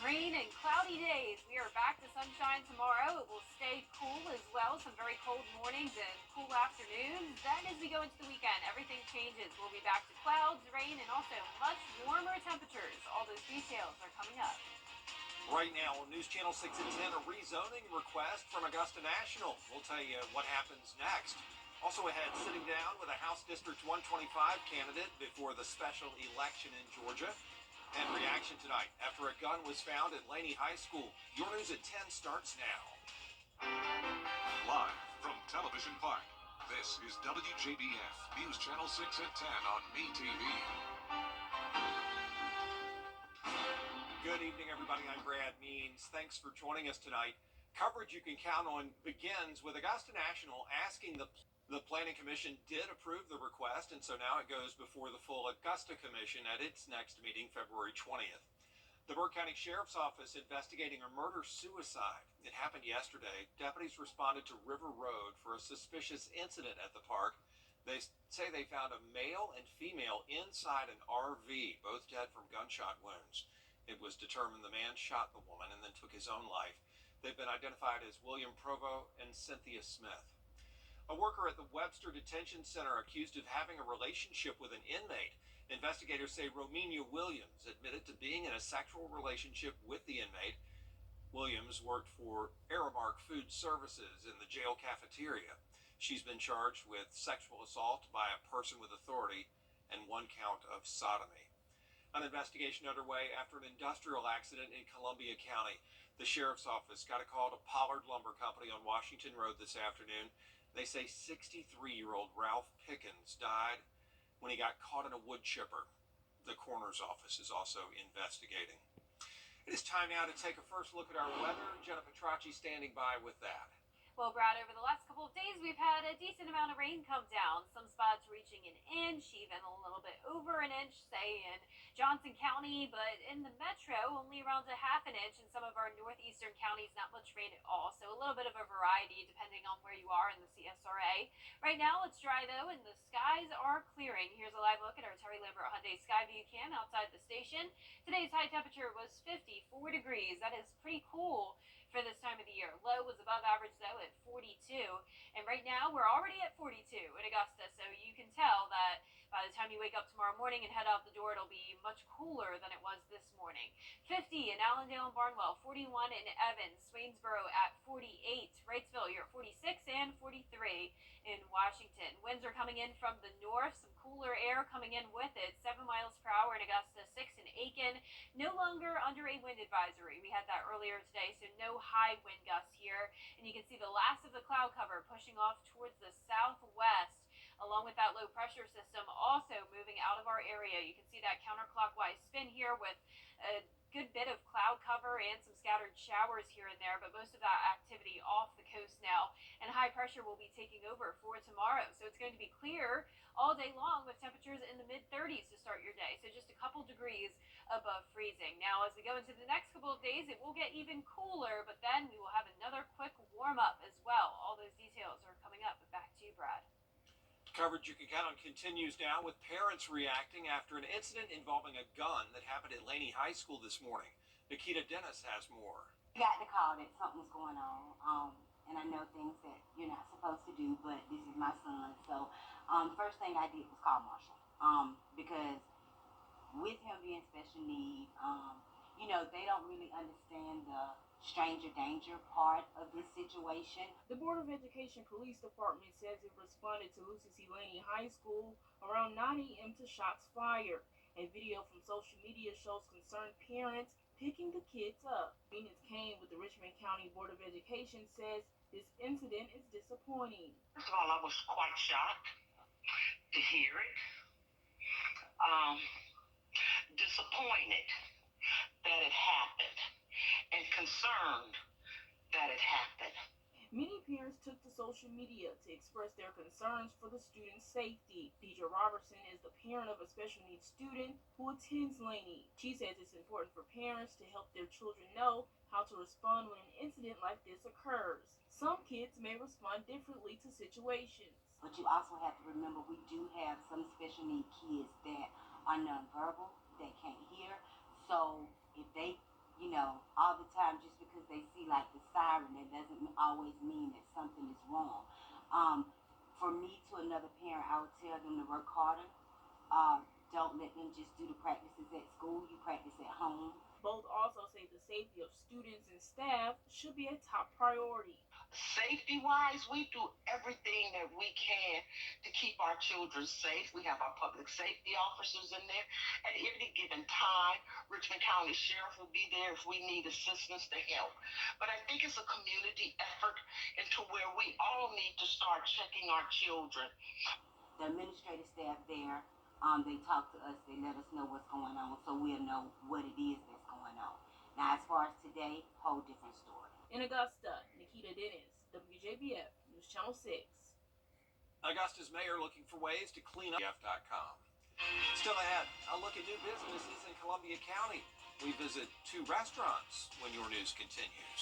Rain and cloudy days. We are back to sunshine tomorrow. It will stay cool as well. Some very cold mornings and cool afternoons. Then as we go into the weekend, everything changes. We'll be back to clouds, rain, and also much warmer temperatures. All those details are coming up. Right now on News Channel 6 at 10, a rezoning request from Augusta National. We'll tell you what happens next. Also ahead, sitting down with a House District 125 candidate before the special election in Georgia. And reaction tonight after a gun was found at Laney High School. Your News at 10 starts now. Live from Television Park, this is WJBF News Channel 6 at 10 on MeTV. Good evening, everybody. I'm Brad Means. Thanks for joining us tonight. Coverage you can count on begins with Augusta National asking the Planning Commission did approve the request, and so now it goes before the full Augusta Commission at its next meeting, February 20th. The Burke County Sheriff's Office investigating a murder-suicide. It happened yesterday. Deputies responded to River Road for a suspicious incident at the park. They say they found a male and female inside an RV, both dead from gunshot wounds. It was determined the man shot the woman and then took his own life. They've been identified as William Provo and Cynthia Smith. A worker at the Webster Detention Center accused of having a relationship with an inmate. Investigators say Romina Williams admitted to being in a sexual relationship with the inmate. Williams worked for Aramark Food Services in the jail cafeteria. She's been charged with sexual assault by a person with authority and one count of sodomy. An investigation underway after an industrial accident in Columbia County. The sheriff's office got a call to Pollard Lumber Company on Washington Road this afternoon. They say 63-year-old Ralph Pickens died when he got caught in a wood chipper. The coroner's office is also investigating. It is time now to take a first look at our weather. Jenna Petracci standing by with that. Well, Brad, over the last couple of days, we've had a decent amount of rain come down. Some spots reaching an inch, even a little bit over an inch, say in Johnson County, but in the metro, only around a half an inch. In some of our northeastern counties, not much rain at all. So a little bit of a variety depending on where you are in the CSRA. Right now, it's dry, though, and the skies are clearing. Here's a live look at our Terry Lambert Hyundai Skyview cam outside the station. Today's high temperature was 54 degrees. That is pretty cool for this time of the year. Low was above average, though, at 42. And right now, we're already at 42 in Augusta. So you can tell that by the time you wake up tomorrow morning and head out the door, it'll be much cooler than it was this morning. 50 in Allendale and Barnwell, 41 in Evans, Swainsboro at 48, Wrightsville, you're at 46, and 43 in Washington. Winds are coming in from the north, some cooler air coming in with it, 7 miles per hour in Augusta, 6 in Aiken. No longer under a wind advisory. We had that earlier today, so no high wind gusts here. And you can see the last of the cloud cover pushing off towards the southwest, along with that low pressure system also moving out of our area. You can see that counterclockwise spin here with a good bit of cloud cover and some scattered showers here and there, but most of that activity off the coast now, and high pressure will be taking over for tomorrow. So it's going to be clear all day long with temperatures in the mid-30s to start your day, so just a couple degrees above freezing. Now, as we go into the next couple of days, it will get even cooler, but then we will have another quick warm-up as well. All those details are coming up, but back to you, Brad. Coverage you can count on continues now with parents reacting after an incident involving a gun that happened at Laney High School this morning. Nikita Dennis has more. I got the call that something was going on, and I know things that you're not supposed to do, but this is my son. So first thing I did was call Marshall, because with him being special need, they don't really understand the stranger danger part of this situation. The Board of Education Police Department says it responded to Lucy C. Laney High School around 9 a.m. to shots fired. A video from social media shows concerned parents picking the kids up. Phoenix Kane with the Richmond County Board of Education says this incident is disappointing. First of all, I was quite shocked to hear it. Disappointed that it happened and concerned that it happened. Many parents took to social media to express their concerns for the student's safety. Deidre Robertson is the parent of a special needs student who attends Laney. She says it's important for parents to help their children know how to respond when an incident like this occurs. Some kids may respond differently to situations. But you also have to remember we do have some special need kids that are nonverbal, that can't hear. So if they all the time just because they see like the siren, that doesn't always mean that something is wrong. For me to another parent, I would tell them to work harder. Don't let them just do the practices at school. You practice at home. Both also say the safety of students and staff should be a top priority. Safety wise, we do everything that we can to keep our children safe. We have our public safety officers in there. At any given time, Richmond County Sheriff will be there if we need assistance to help. But I think it's a community effort into where we all need to start checking our children. The administrative staff there, they talk to us, they let us know what's going on, so we'll know what it is that's going on. Now, as far as today, whole different story. In Augusta, Nikita Dennis, WJBF, News Channel 6. Augusta's mayor looking for ways to clean up WJBF.com. Still ahead, a look at new businesses in Columbia County. We visit 2 restaurants when your news continues.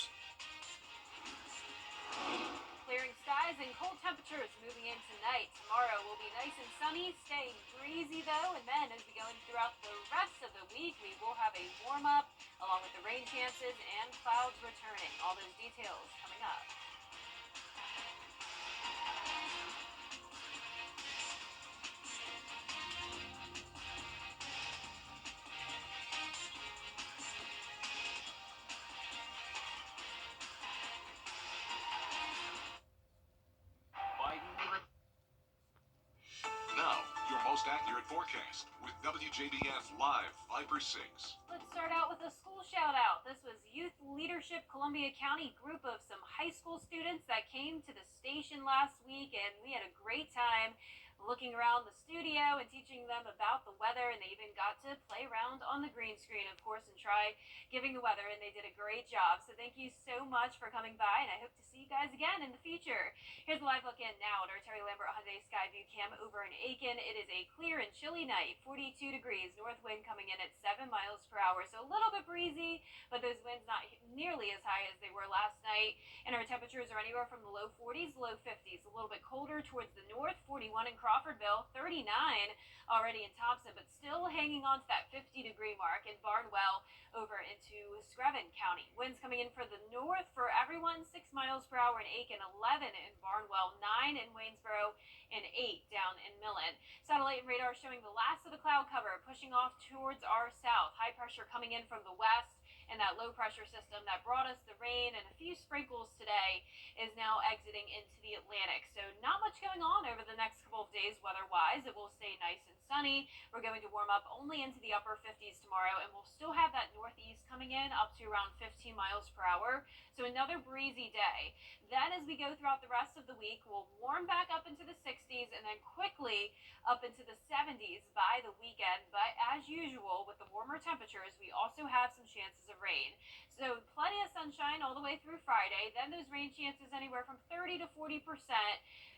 Clearing skies and cold temperatures moving in tonight. Tomorrow will be nice and sunny, staying breezy though, and then as we go in throughout the rest of the week, we will have a warm up along with the rain chances and clouds returning. All those details coming up. Now, your most accurate forecast with WJBF Live Viper 6. Let's start out with a school shout out. This was Youth Leadership Columbia County group of some high school students that came to the station last week, and we had a great time looking around the studio and teaching them about the weather, and they even got to play around on the green screen, of course, and try giving the weather, and they did a great job. So thank you so much for coming by, and I hope to see you guys again in the future. Here's a live look in now at our Terry Lambert Hyundai Skyview Cam over in Aiken. It is a clear and chilly night, 42 degrees, north wind coming in at 7 miles per hour, so a little bit breezy, but those winds not nearly as high as they were last night, and our temperatures are anywhere from the low 40s, low 50s, a little bit colder towards the north, 41 in Crawfordville, 39 already in Thompson, but still hanging on to that 50-degree mark in Barnwell over into Screven County. Winds coming in for the north for everyone, 6 miles per hour in Aiken, 11 in Barnwell, 9 in Waynesboro, and 8 down in Millen. Satellite and radar showing the last of the cloud cover pushing off towards our south. High pressure coming in from the west, and that low pressure system that brought us the rain and a few sprinkles today is now exiting into the Atlantic. So not much going on over the next couple of days weather-wise. It will stay nice and sunny. We're going to warm up only into the upper 50s tomorrow, and we'll still have that northeast coming in up to around 15 miles per hour. So another breezy day. Then as we go throughout the rest of the week, we'll warm back up into the 60s and then quickly up into the 70s by the weekend. But as usual, with the warmer temperatures, we also have some chances of rain. So plenty of sunshine all the way through Friday. Then those rain chances anywhere from 30 to 40%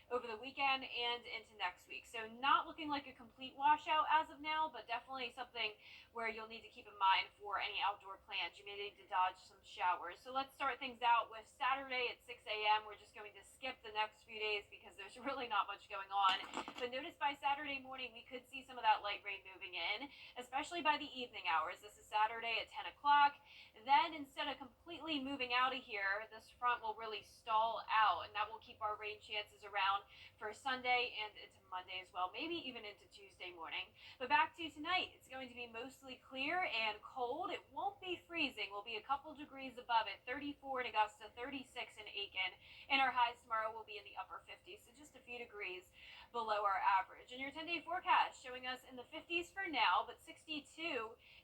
over the weekend and into next week. So not looking like a complete washout as of now, but definitely something where you'll need to keep in mind for any outdoor plans. You may need to dodge some showers. So let's start things out with Saturday at 6 a.m. We're just going to skip the next few days because there's really not much going on. But notice by Saturday morning, we could see some of that light rain moving in, especially by the evening hours. This is Saturday at 10 o'clock. Then instead of completely moving out of here, this front will really stall out, and that will keep our rain chances around for Sunday and into Monday as well, maybe even into Tuesday morning. But back to tonight, it's going to be mostly clear and cold. It won't be freezing. We'll be a couple degrees above it, 34 in Augusta, 36 in Aiken, and our highs tomorrow will be in the upper 50s, so just a few degrees below our average. And your 10-day forecast showing us in the 50s for now, but 62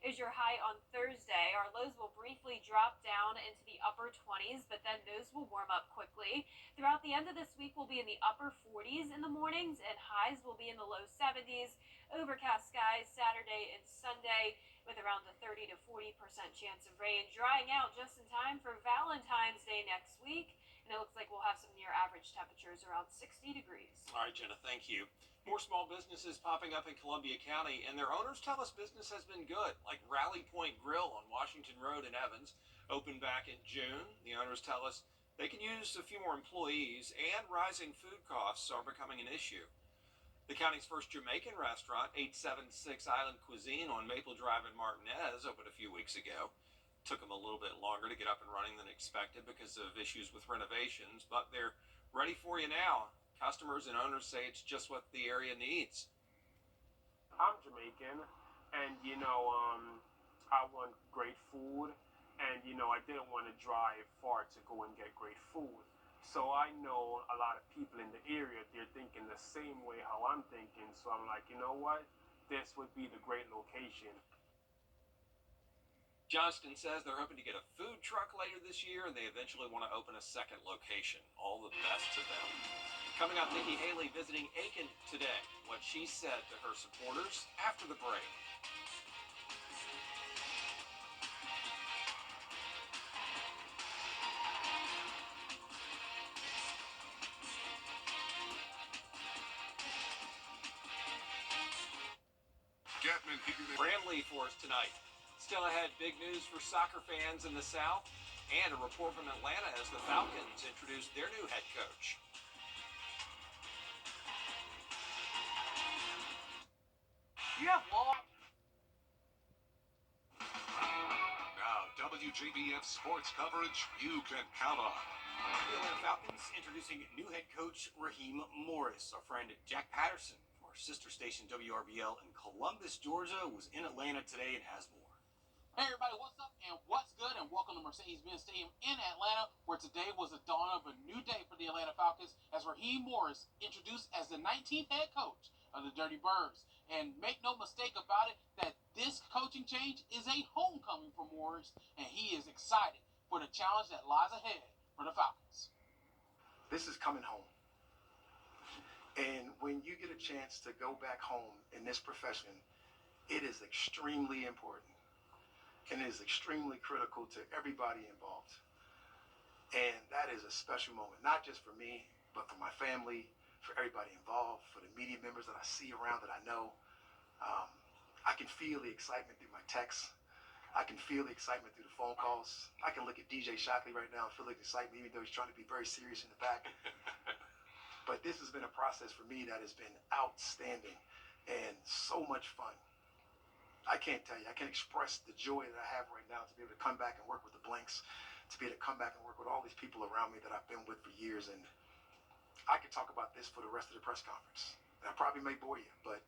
is your high on Thursday. Our lows will briefly drop down into the upper 20s, but then those will warm up quickly. Throughout the end of this week, we'll be in the upper 40s in the mornings, and highs will be in the low 70s. Overcast skies Saturday and Sunday with around a 30 to 40% chance of rain, drying out just in time for Valentine's Day next week. And it looks like we'll have some near average temperatures around 60 degrees. All right, Jenna, thank you. More small businesses popping up in Columbia County, and their owners tell us business has been good, like Rally Point Grill on Washington Road in Evans, opened back in June. The owners tell us they can use a few more employees, and rising food costs are becoming an issue. The county's first Jamaican restaurant, 876 Island Cuisine on Maple Drive in Martinez, opened a few weeks ago. took them a little bit longer to get up and running than expected because of issues with renovations, but they're ready for you now. Customers and owners say it's just what the area needs. I'm Jamaican, and I want great food, and I didn't want to drive far to go and get great food. So I know a lot of people in the area, they're thinking the same way how I'm thinking. So I'm like, you know what? This would be the great location. Johnston says they're hoping to get a food truck later this year, and they eventually want to open a second location. All the best to them. Coming up, Nikki Haley visiting Aiken today. What she said to her supporters after the break. Gatman keeping it. Brandley for us tonight. Still ahead, big news for soccer fans in the South, and a report from Atlanta as the Falcons introduce their new head coach. Now, WJBF sports coverage you can count on. The Atlanta Falcons introducing new head coach Raheem Morris. Our friend Jack Patterson from our sister station WRBL in Columbus, Georgia, was in Atlanta today and has more. Hey everybody, what's up and what's good, and welcome to Mercedes-Benz Stadium in Atlanta, where today was the dawn of a new day for the Atlanta Falcons as Raheem Morris introduced as the 19th head coach of the Dirty Birds. And make no mistake about it, that this coaching change is a homecoming for Morris, and he is excited for the challenge that lies ahead for the Falcons. This is coming home. And when you get a chance to go back home in this profession, it is extremely important. And it is extremely critical to everybody involved. And that is a special moment, not just for me, but for my family, for everybody involved, for the media members that I see around that I know. I can feel the excitement through my texts. I can feel the excitement through the phone calls. I can look at DJ Shockley right now and feel the excitement, even though he's trying to be very serious in the back. But this has been a process for me that has been outstanding and so much fun. I can't tell you, I can't express the joy that I have right now to be able to come back and work with the Blanks, to be able to come back and work with all these people around me that I've been with for years. And I could talk about this for the rest of the press conference. And I probably may bore you, but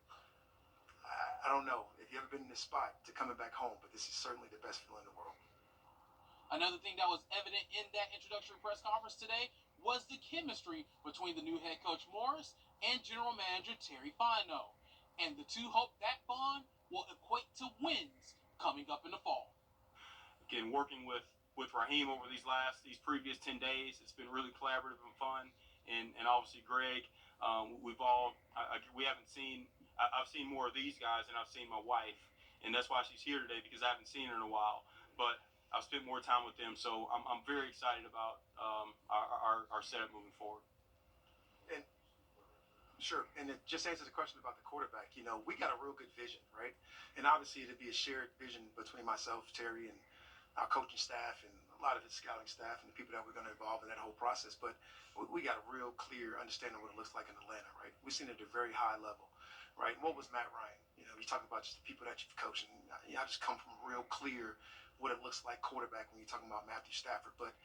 I don't know if you've ever been in this spot to coming back home, but this is certainly the best feeling in the world. Another thing that was evident in that introductory press conference today was the chemistry between the new head coach Morris and general manager Terry Fino. And the two hope that bond will equate to wins coming up in the fall. Again, working with Raheem over these previous 10 days, it's been really collaborative and fun. And obviously Greg, I've seen more of these guys than I've seen my wife, and that's why she's here today, because I haven't seen her in a while. But I've spent more time with them, so I'm very excited about our setup moving forward. And sure, and it just answers the question about the quarterback. We got a real good vision, right? And obviously it'd be a shared vision between myself, Terry, and our coaching staff, and a lot of his scouting staff, and the people that we're going to involve in that whole process. But we got a real clear understanding of what it looks like in Atlanta, right? We've seen it at a very high level, right? And what was Matt Ryan? You talk about just the people that you've coached, and I just come from real clear what it looks like quarterback when you're talking about Matthew Stafford. But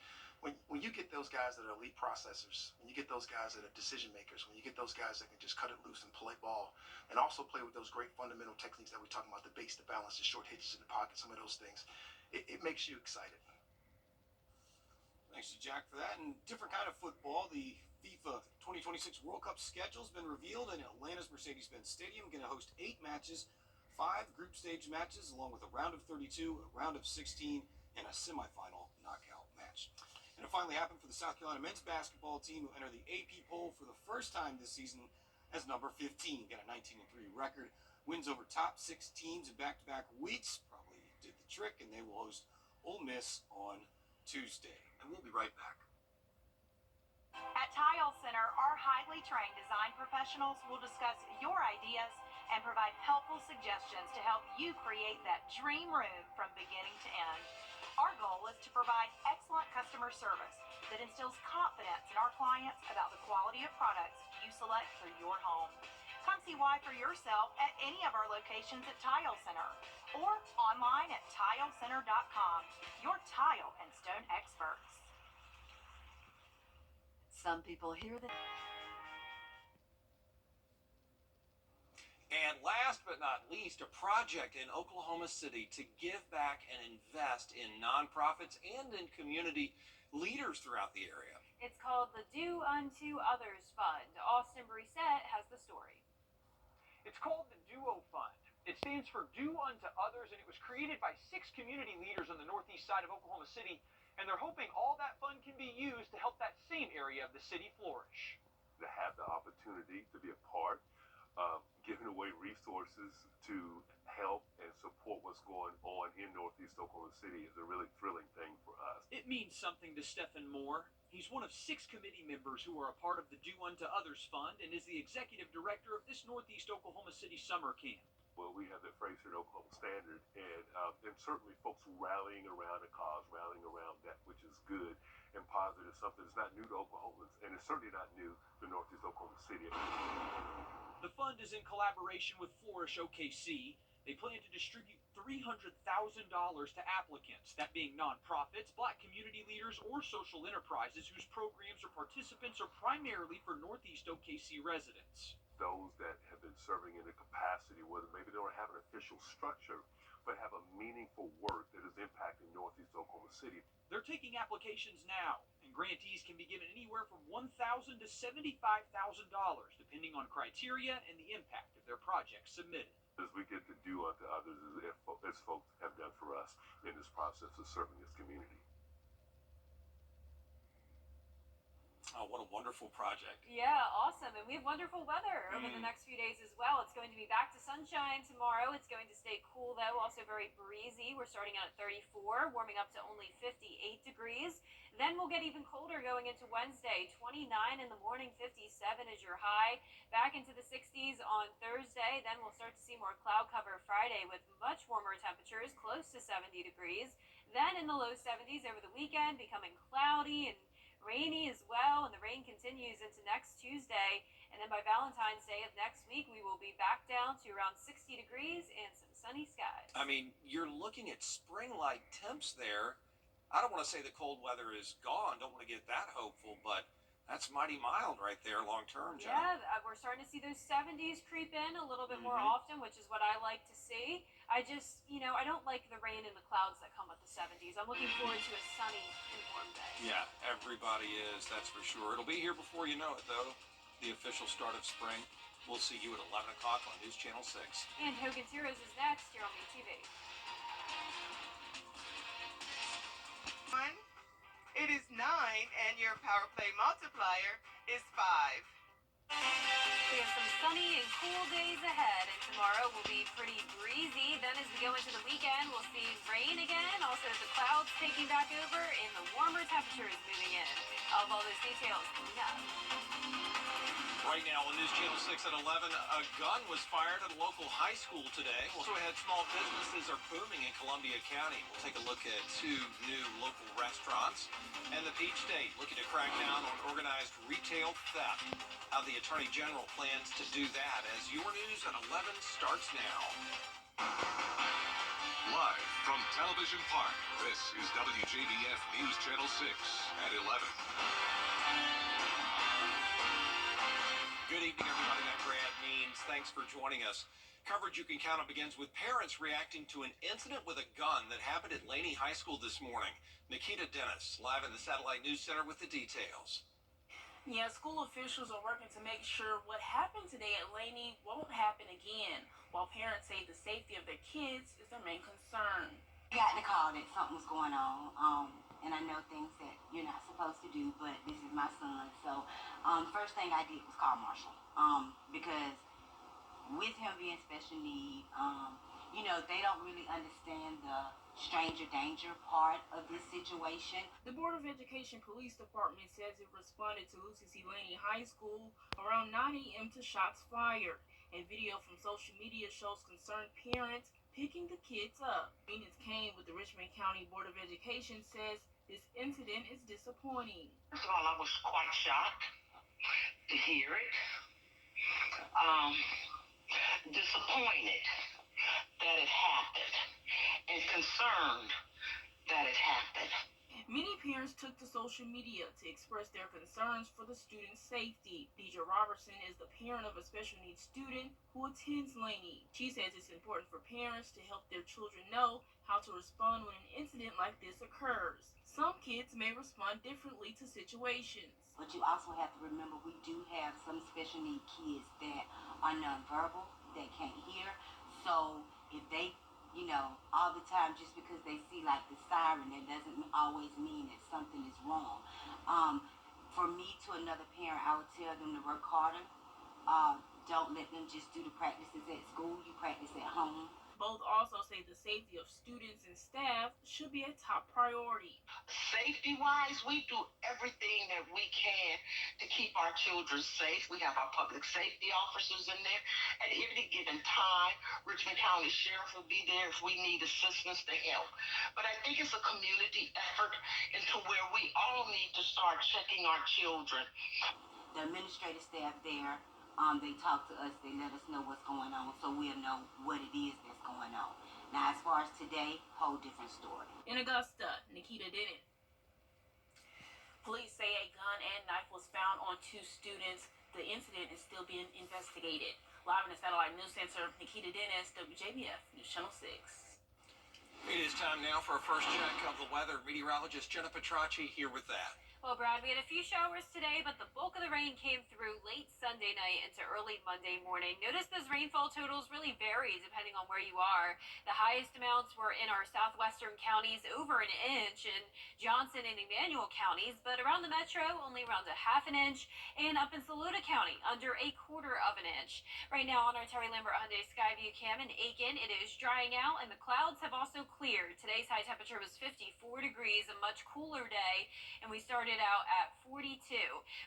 when you get those guys that are elite processors, when you get those guys that are decision makers, when you get those guys that can just cut it loose and play ball, and also play with those great fundamental techniques that we're talking about, the base, the balance, the short hitches in the pocket, some of those things, it makes you excited. Thanks to Jack for that. And different kind of football, the FIFA 2026 World Cup schedule has been revealed, and Atlanta's Mercedes-Benz Stadium going to host 8 matches, 5 group stage matches, along with a round of 32, a round of 16, and a semifinal knockout match. And it finally happened for the South Carolina men's basketball team, who enter the AP poll for the first time this season as number 15. Got a 19-3 record, wins over top 6 teams in back-to-back weeks. Probably did the trick, and they will host Ole Miss on Tuesday. And we'll be right back. At Tile Center, our highly trained design professionals will discuss your ideas and provide helpful suggestions to help you create that dream room from beginning to end. Our goal is to provide excellent customer service that instills confidence in our clients about the quality of products you select for your home. Come see why for yourself at any of our locations at Tile Center or online at tilecenter.com. Your tile and stone experts. Some people hear that. And last but not least, a project in Oklahoma City to give back and invest in nonprofits and in community leaders throughout the area. It's called the Do Unto Others Fund. Austin Brissett has the story. It's called the Duo Fund. It stands for Do Unto Others, and it was created by 6 community leaders on the northeast side of Oklahoma City, and they're hoping all that fund can be used to help that same area of the city flourish. To have the opportunity to be a part of giving away resources to help and support what's going on in Northeast Oklahoma City is a really thrilling thing for us. It means something to Stephen Moore. He's one of 6 committee members who are a part of the Do Unto Others Fund and is the executive director of this Northeast Oklahoma City summer camp. Well, we have the Fraser Oklahoma Standard, and certainly folks rallying around a cause, rallying around that which is good and positive, something that's not new to Oklahomans, and it's certainly not new to Northeast Oklahoma City. The fund is in collaboration with Flourish OKC. They plan to distribute $300,000 to applicants, that being nonprofits, black community leaders, or social enterprises whose programs or participants are primarily for Northeast OKC residents. Those that have been serving in a capacity where maybe they don't have an official structure, but have a meaningful work that is impacting Northeast Oklahoma City. They're taking applications now, and grantees can be given anywhere from $1,000 to $75,000, depending on criteria and the impact of their project submitted. As we get to do unto others as folks have done for us in this process of serving this community. Oh, what a wonderful project. Yeah, awesome. And we have wonderful weather over the next few days as well. It's going to be back to sunshine tomorrow. It's going to stay cool, though, also very breezy. We're starting out at 34, warming up to only 58 degrees. Then we'll get even colder going into Wednesday. 29 in the morning, 57 is your high. Back into the 60s on Thursday. Then we'll start to see more cloud cover Friday with much warmer temperatures, close to 70 degrees. Then in the low 70s over the weekend, becoming cloudy and rainy as well, and the rain continues into next Tuesday, and then by Valentine's Day of next week we will be back down to around 60 degrees and some sunny skies. I mean, you're looking at spring-like temps there. I don't want to say the cold weather is gone, don't want to get that hopeful, but that's mighty mild right there long term, Jenna. Yeah, we're starting to see those 70s creep in a little bit more often, which is what I like to see. I just, I don't like the rain and the clouds that come with the 70s. I'm looking forward to a sunny and warm day. Yeah, everybody is, that's for sure. It'll be here before you know it, though. The official start of spring. We'll see you at 11 o'clock on News Channel 6. And Hogan's Heroes is next here on MeTV. It is 9, and your power play multiplier is 5. We have some sunny and cool days ahead, and tomorrow will be pretty breezy. Then as we go into the weekend, we'll see rain again, also the clouds taking back over, and the warmer temperatures moving in. I'll have all those details coming up. Right now on News Channel 6 at 11, a gun was fired at a local high school today. Also ahead, small businesses are booming in Columbia County. We'll take a look at 2 new local restaurants. And the Peach State looking to crack down on organized retail theft. How the Attorney General plans to do that as your news at 11 starts now. Live from Television Park, this is WJBF News Channel 6 at 11. Good evening, everybody. I'm Brad Means. Thanks for joining us. Coverage you can count on begins with parents reacting to an incident with a gun that happened at Laney High School this morning. Nikita Dennis, live in the Satellite News Center with the details. Yeah, school officials are working to make sure what happened today at Laney won't happen again, while parents say the safety of their kids is their main concern. I got the call that something was going on, and I know things that you're not supposed to do, but this is my son. So first thing I did was call Marshall, because with him being special need, they don't really understand the stranger danger part of this situation. The Board of Education Police Department says it responded to Lucy C. Laney High School around 9 a.m. to shots fired. And video from social media shows concerned parents picking the kids up. Phoenix Kane with the Richmond County Board of Education says this incident is disappointing. First of all, I was quite shocked to hear it. Disappointed that it happened and concerned that it happened. Many parents took to social media to express their concerns for the student's safety. Deidre Robertson is the parent of a special needs student who attends Laney. She says it's important for parents to help their children know how to respond when an incident like this occurs. Some kids may respond differently to situations. But you also have to remember we do have some special need kids that are nonverbal, that can't hear. So if they all the time, just because they see like the siren, that doesn't always mean that something is wrong. For me, to another parent, I would tell them to work harder. Don't let them just do the practices at school. You practice at home. Both also say the safety of students and staff should be a top priority. Safety-wise, we do everything that we can to keep our children safe. We have our public safety officers in there. At any given time, Richmond County Sheriff will be there if we need assistance to help. But I think it's a community effort into where we all need to start checking our children. The administrative staff there, they talk to us, they let us know what's going on, so we'll know what it is that's going on. Now, as far as today, whole different story. In Augusta, Nikita Dennis. Police say a gun and knife was found on two students. The incident is still being investigated. Live in the Satellite News Center, Nikita Dennis, WJBF News Channel 6. It is time now for a first check of the weather. Meteorologist Jenna Petracci here with that. Well, Brad, we had a few showers today, but the bulk of the rain came through late Sunday night into early Monday morning. Notice those rainfall totals really vary depending on where you are. The highest amounts were in our southwestern counties, over an inch, in Johnson and Emmanuel counties, but around the metro, only around a half an inch, and up in Saluda County, under a quarter of an inch. Right now on our Terry Lambert Hyundai Skyview Cam in Aiken, it is drying out, and the clouds have also cleared. Today's high temperature was 54 degrees, a much cooler day, and we started out at 42.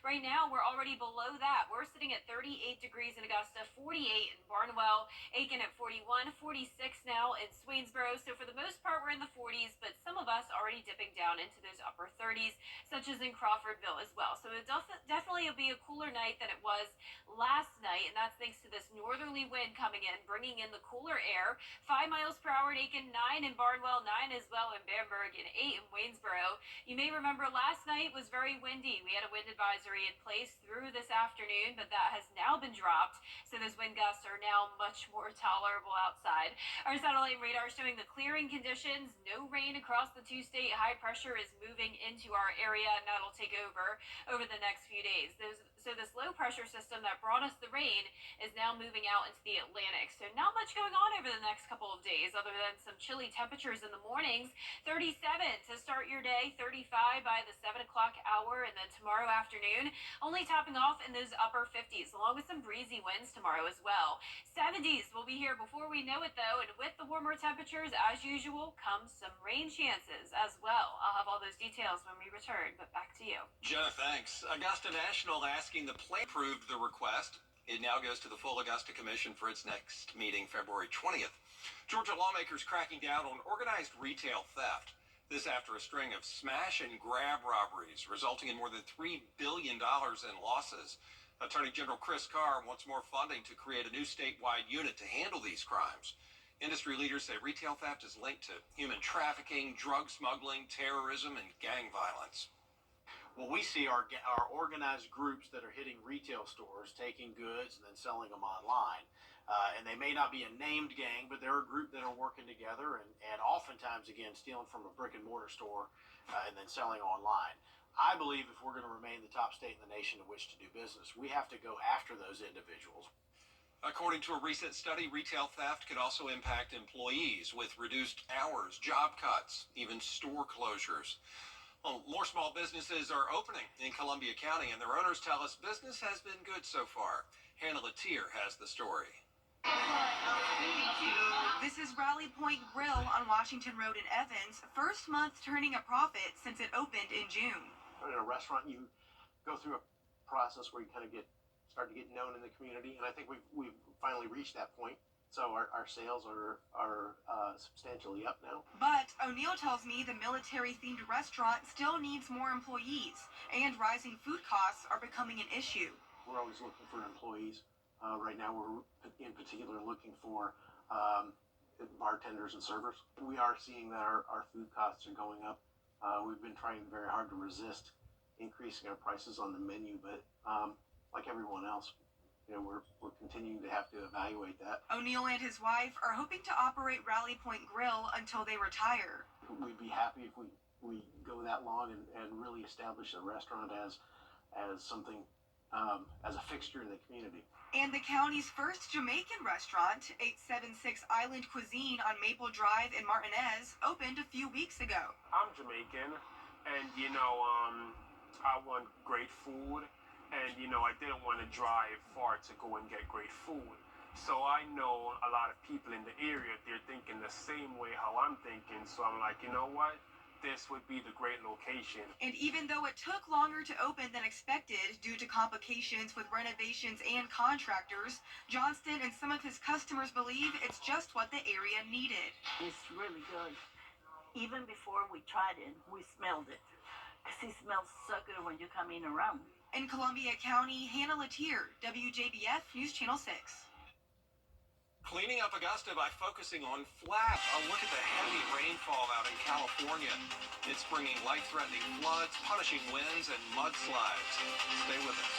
Right now, we're already below that. We're sitting at 38 degrees in Augusta, 48 in Barnwell, Aiken at 41, 46 now in Swainsboro. So for the most part, we're in the 40s, but some of us already dipping down into those upper 30s, such as in Crawfordville as well. So it definitely will be a cooler night than it was last night, and that's thanks to this northerly wind coming in, bringing in the cooler air. 5 miles per hour in Aiken, 9 in Barnwell, 9 as well in Bamberg, and 8 in Waynesboro. You may remember last night was very windy. We had a wind advisory in place through this afternoon, but that has now been dropped, so those wind gusts are now much more tolerable outside. Our satellite radar showing the clearing conditions, no rain across the two-state. High pressure is moving into our area, and that'll take over the next few days. So this low pressure system that brought us the rain is now moving out into the Atlantic. So not much going on over the next couple of days other than some chilly temperatures in the mornings. 37 to start your day, 35 by the 7 o'clock hour, and then tomorrow afternoon only topping off in those upper 50s, along with some breezy winds tomorrow as well. 70s will be here before we know it, though, and with the warmer temperatures, as usual, comes some rain chances as well. I'll have all those details when we return, but back to you. Jenna, thanks. Augusta National asking the plan approved the request. It now goes to the full Augusta Commission for its next meeting, February 20th. Georgia lawmakers cracking down on organized retail theft. This after a string of smash and grab robberies, resulting in more than $3 billion in losses. Attorney General Chris Carr wants more funding to create a new statewide unit to handle these crimes. Industry leaders say retail theft is linked to human trafficking, drug smuggling, terrorism, and gang violence. Well, we see our organized groups that are hitting retail stores, taking goods and then selling them online. And they may not be a named gang, but they're a group that are working together and oftentimes, again, stealing from a brick and mortar store and then selling online. I believe if we're going to remain the top state in the nation in which to do business, we have to go after those individuals. According to a recent study, retail theft could also impact employees with reduced hours, job cuts, even store closures. Well, more small businesses are opening in Columbia County, and their owners tell us business has been good so far. Hannah Latier has the story. This is Rally Point Grill on Washington Road in Evans, first month turning a profit since it opened in June. In a restaurant, you go through a process where you kind of start to get known in the community, and I think we've finally reached that point. So our sales are substantially up now. But O'Neill tells me the military-themed restaurant still needs more employees, and rising food costs are becoming an issue. We're always looking for employees. Right now, we're in particular looking for bartenders and servers. We are seeing that our food costs are going up. We've been trying very hard to resist increasing our prices on the menu, but like everyone else, we're continuing to have to evaluate that. O'Neill and his wife are hoping to operate Rally Point Grill until they retire. We'd be happy if we go that long and really establish a restaurant as something, as a fixture in the community. And the county's first Jamaican restaurant, 876 Island Cuisine on Maple Drive in Martinez, opened a few weeks ago. I'm Jamaican, and I want great food, and I didn't want to drive far to go and get great food. So I know a lot of people in the area, they're thinking the same way how I'm thinking. So I'm like, you know what? This would be the great location. And even though it took longer to open than expected due to complications with renovations and contractors, Johnston and some of his customers believe it's just what the area needed. It's really good. Even before we tried it, we smelled it. Because it smells so good when you come in around. In Columbia County, Hannah Latier, WJBF News Channel 6. Cleaning up Augusta by focusing on flash. A look at the heavy rainfall out in California. It's bringing life-threatening floods, punishing winds, and mudslides. Stay with us.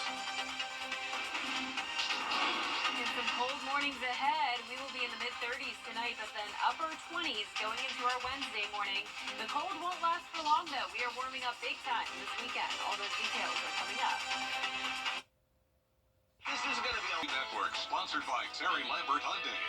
And some cold mornings ahead. We will be in the mid-30s tonight, but then upper 20s going into our Wednesday morning. The cold won't last for long, though. We are warming up big time this weekend. All those details are coming up. This is going to be a network sponsored by Terry Lambert Hyundai.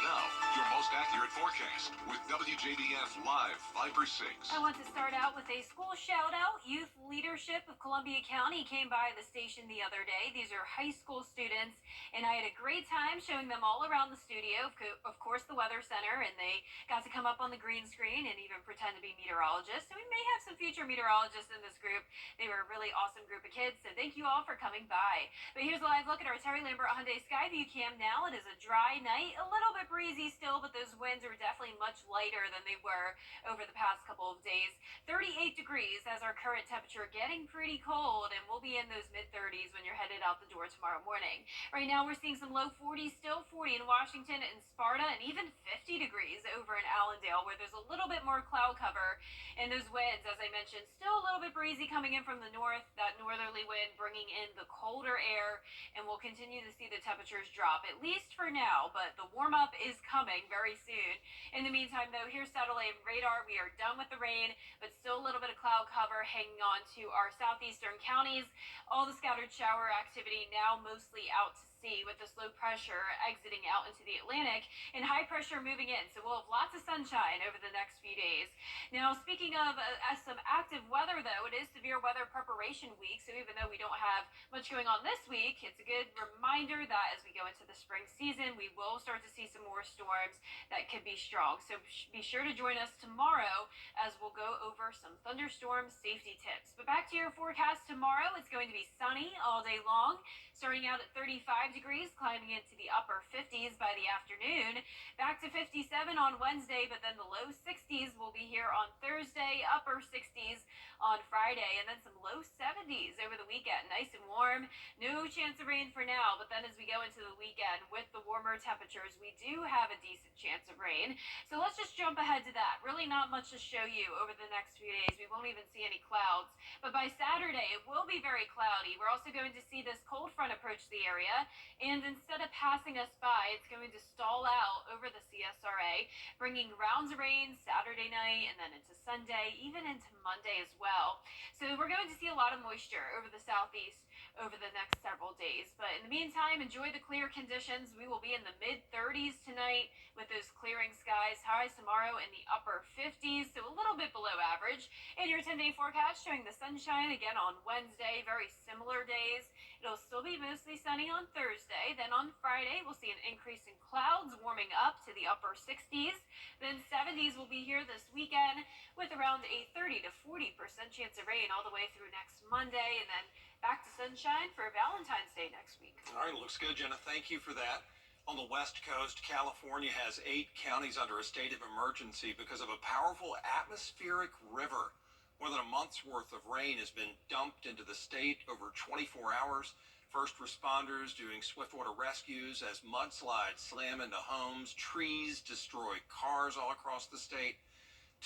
Now, your most accurate forecast with WJBF Live 5 for 6. I want to start out with a school shout-out. Youth leadership of Columbia County came by the station the other day. These are high school students, and I had a great time showing them all around the studio, of course the Weather Center, and they got to come up on the green screen and even pretend to be meteorologists. So we may have some future meteorologists in this group. They were a really awesome group of kids, so thank you all for coming by. But here's a live look at our Terry Lambert Hyundai Skyview cam now. It is a dry night, a little bit breezy still, but those winds are definitely much lighter than they were over the past couple of days. 38 degrees as our current temperature, getting pretty cold, and we'll be in those mid-30s when you're headed out the door tomorrow morning. Right now we're seeing some low 40s, still 40 in Washington and Sparta, and even 50 degrees over in Allendale, where there's a little bit more cloud cover, and those winds, as I mentioned, still a little bit breezy coming in from the north, that northerly wind bringing in the colder air, and we'll continue to see the temperatures drop, at least for now, but the warm-up is coming very soon. In the meantime, though, here's satellite radar. We are done with the rain, but still a little bit of cloud cover hanging on to our southeastern counties. All the scattered shower activity now mostly out to sea, with this low pressure exiting out into the Atlantic and high pressure moving in. So we'll have lots of sunshine over the next few days. Now, speaking of some active weather, though, it is Severe Weather Preparation Week. So even though we don't have much going on this week, it's a good reminder that as we go into the spring season, we will start to see some more storms that could be strong. So be sure to join us tomorrow as we'll go over some thunderstorm safety tips. But back to your forecast tomorrow. It's going to be sunny all day long, starting out at 35 degrees, climbing into the upper 50s by the afternoon. Back to 57 on Wednesday, but then the low 60s will be here on Thursday, upper 60s on Friday, and then some low 70s over the weekend. Nice and warm. No chance of rain for now, but then as we go into the weekend with the warmer temperatures, we do have a decent chance of rain. So let's just jump ahead to that. Really not much to show you over the next few days. We won't even see any clouds, but by Saturday, it will be very cloudy. We're also going to see this cold front approach the area, and instead of passing us by, it's going to stall out over the CSRA, bringing rounds of rain Saturday night and then into Sunday, even into Monday as well. So we're going to see a lot of moisture over the southeast over the next several days. But in the meantime, enjoy the clear conditions. We will be in the mid-30s tonight with those clearing skies. Highs tomorrow in the upper 50s, so a little bit below average. And your 10-day forecast showing the sunshine again on Wednesday, very similar days. It'll still be mostly sunny on Thursday. Then on Friday, we'll see an increase in clouds warming up to the upper 60s. Then 70s will be here this weekend with around a 30 to 40% chance of rain all the way through next Monday, and then back to sunshine for Valentine's Day next week. All right, looks good, Jenna. Thank you for that. On the West Coast, California has 8 counties under a state of emergency because of a powerful atmospheric river. More than a month's worth of rain has been dumped into the state over 24 hours. First responders doing swiftwater rescues as mudslides slam into homes, trees destroy cars all across the state.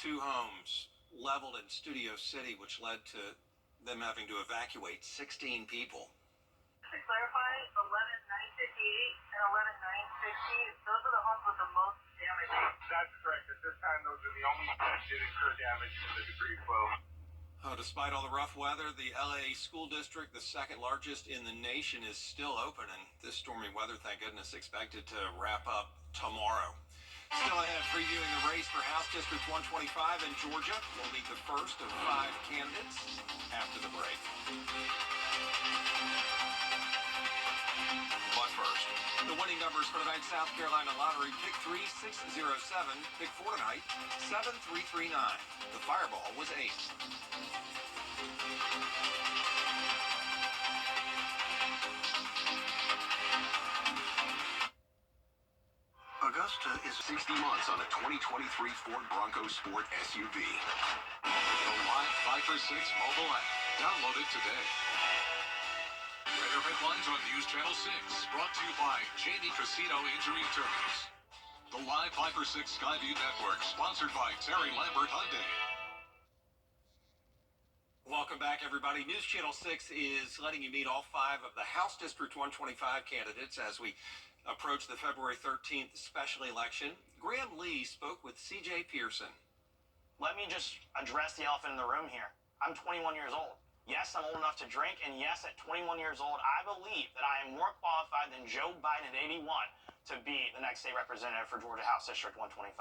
2 homes leveled in Studio City, which led to them having to evacuate 16 people. To clarify, 11,958 and 11,960, those are the homes with the most damage. That's correct. At this time, those are the only that did incur damage from the debris flow. Despite all the rough weather, the LA school district, the second largest in the nation, is still open, and this stormy weather, thank goodness, expected to wrap up tomorrow. Still ahead, previewing the race for House District 125 in Georgia. We'll meet the first of 5 candidates after the break. But first, the winning numbers for tonight's South Carolina Lottery: pick 3, 607, pick 4 tonight, 7339. The fireball was 8. Augusta is 60 months on a 2023 Ford Bronco Sport SUV. The Live 5 for 6 mobile app. Download it today. Raider Headlines on News Channel 6. Brought to you by Jamie Casino Injury Attorneys. The Live 5 for 6 Skyview Network. Sponsored by Terry Lambert Hyundai. Welcome back, everybody. News Channel 6 is letting you meet all 5 of the House District 125 candidates as we approach the February 13th special election. Graham Lee spoke with C.J. Pearson. Let me just address the elephant in the room here. I'm 21 years old. Yes, I'm old enough to drink, and yes, at 21 years old, I believe that I am more qualified than Joe Biden at 81 to be the next state representative for Georgia House District 125.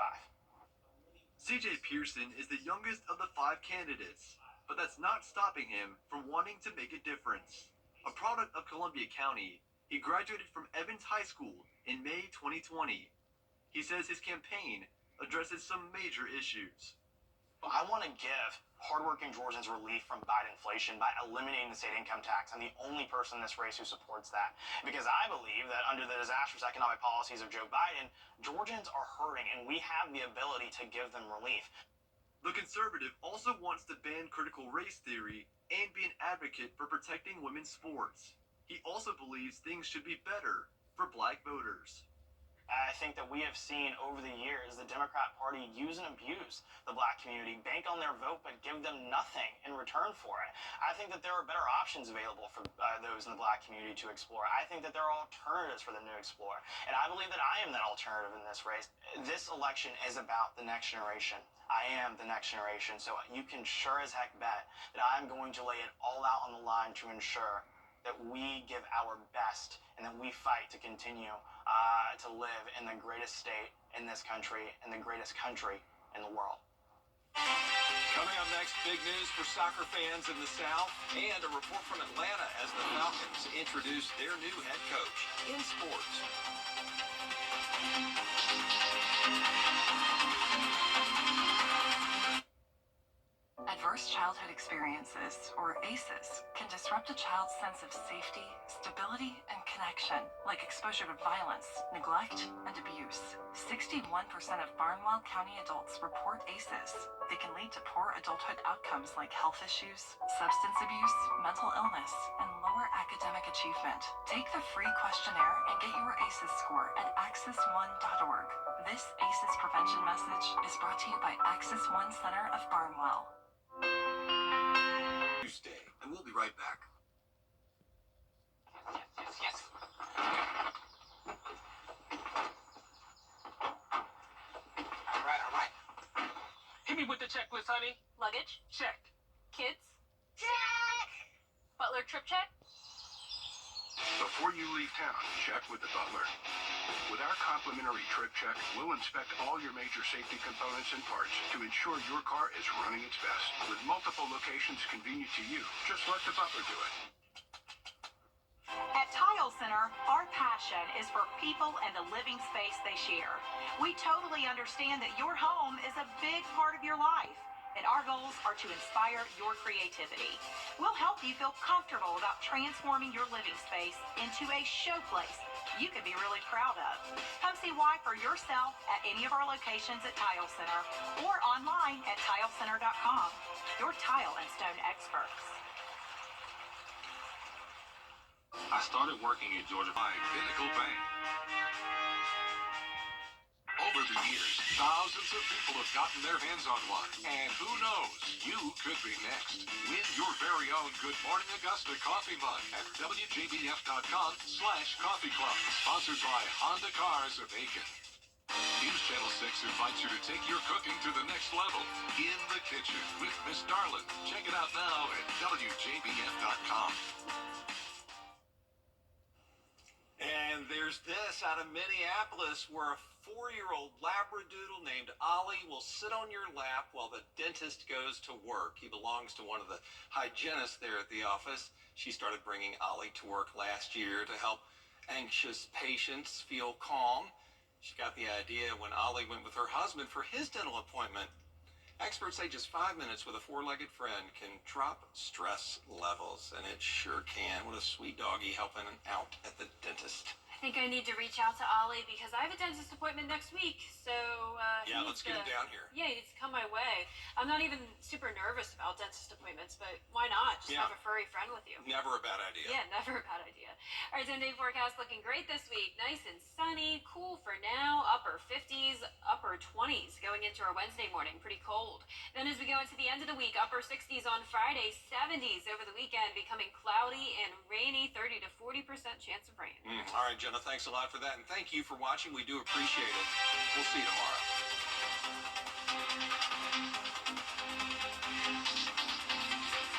C.J. Pearson is the youngest of the 5 candidates, but that's not stopping him from wanting to make a difference. A product of Columbia County, he graduated from Evans High School in May 2020. He says his campaign addresses some major issues. I want to give hardworking Georgians relief from Biden inflation by eliminating the state income tax. I'm the only person in this race who supports that, because I believe that under the disastrous economic policies of Joe Biden, Georgians are hurting, and we have the ability to give them relief. The conservative also wants to ban critical race theory and be an advocate for protecting women's sports. He also believes things should be better for black voters. I think that we have seen over the years the Democrat Party use and abuse the black community, bank on their vote, but give them nothing in return for it. I think that there are better options available for those in the black community to explore. I think that there are alternatives for them to explore. And I believe that I am that alternative in this race. This election is about the next generation. I am the next generation. So you can sure as heck bet that I'm going to lay it all out on the line to ensure that we give our best and that we fight to continue to live in the greatest state in this country and the greatest country in the world. Coming up next, big news for soccer fans in the South and a report from Atlanta as the Falcons introduce their new head coach in sports. Adverse childhood experiences, or ACEs, can disrupt a child's sense of safety, stability, and connection, like exposure to violence, neglect, and abuse. 61% of Barnwell County adults report ACEs. They can lead to poor adulthood outcomes like health issues, substance abuse, mental illness, and lower academic achievement. Take the free questionnaire and get your ACEs score at access1.org. This ACEs prevention message is brought to you by Access One Center of Barnwell. Tuesday, and we'll be right back. Yes. All right. Hit me with the checklist, honey. Luggage? Check. Kids? Check! Butler trip check? Before you leave town, check with the butler. With our complimentary trip check, we'll inspect all your major safety components and parts to ensure your car is running its best. With multiple locations convenient to you, just let the butler do it. At Tile Center, our passion is for people and the living space they share. We totally understand that your home is a big part of your life. and our goals are to inspire your creativity. We'll help you feel comfortable about transforming your living space into a showplace you can be really proud of. Come see why for yourself at any of our locations at Tile Center or online at tilecenter.com. Your tile and stone experts. I started working at Georgia by Pinnacle Bank. Over the years, thousands of people have gotten their hands on one. And who knows, you could be next. Win your very own Good Morning Augusta coffee mug at WJBF.com/coffee club. Sponsored by Honda Cars of Aiken. News Channel 6 invites you to take your cooking to the next level. In the Kitchen with Miss Darlin. Check it out now at WJBF.com. And there's this out of Minneapolis where a 4-year-old Labradoodle named Ollie will sit on your lap while the dentist goes to work. He belongs to one of the hygienists there at the office. She started bringing Ollie to work last year to help anxious patients feel calm. She got the idea when Ollie went with her husband for his dental appointment. Experts say just 5 minutes with a 4-legged friend can drop stress levels, and it sure can. What a sweet doggy helping out at the dentist. I think I need to reach out to Ollie because I have a dentist appointment next week. So yeah, let's get him down here. Yeah, he needs to come my way. I'm not even super nervous about dentist appointments, but why not? Just have a furry friend with you. Never a bad idea. Yeah, never a bad idea. Our 10-day forecast looking great this week. Nice and sunny, cool for now, upper 50s, upper 20s going into our Wednesday morning. Pretty cold. Then as we go into the end of the week, upper 60s on Friday, 70s over the weekend, becoming cloudy and rainy, 30 to 40% chance of rain. All right, Jenna, thanks a lot for that. And thank you for watching. We do appreciate it. We'll see you tomorrow.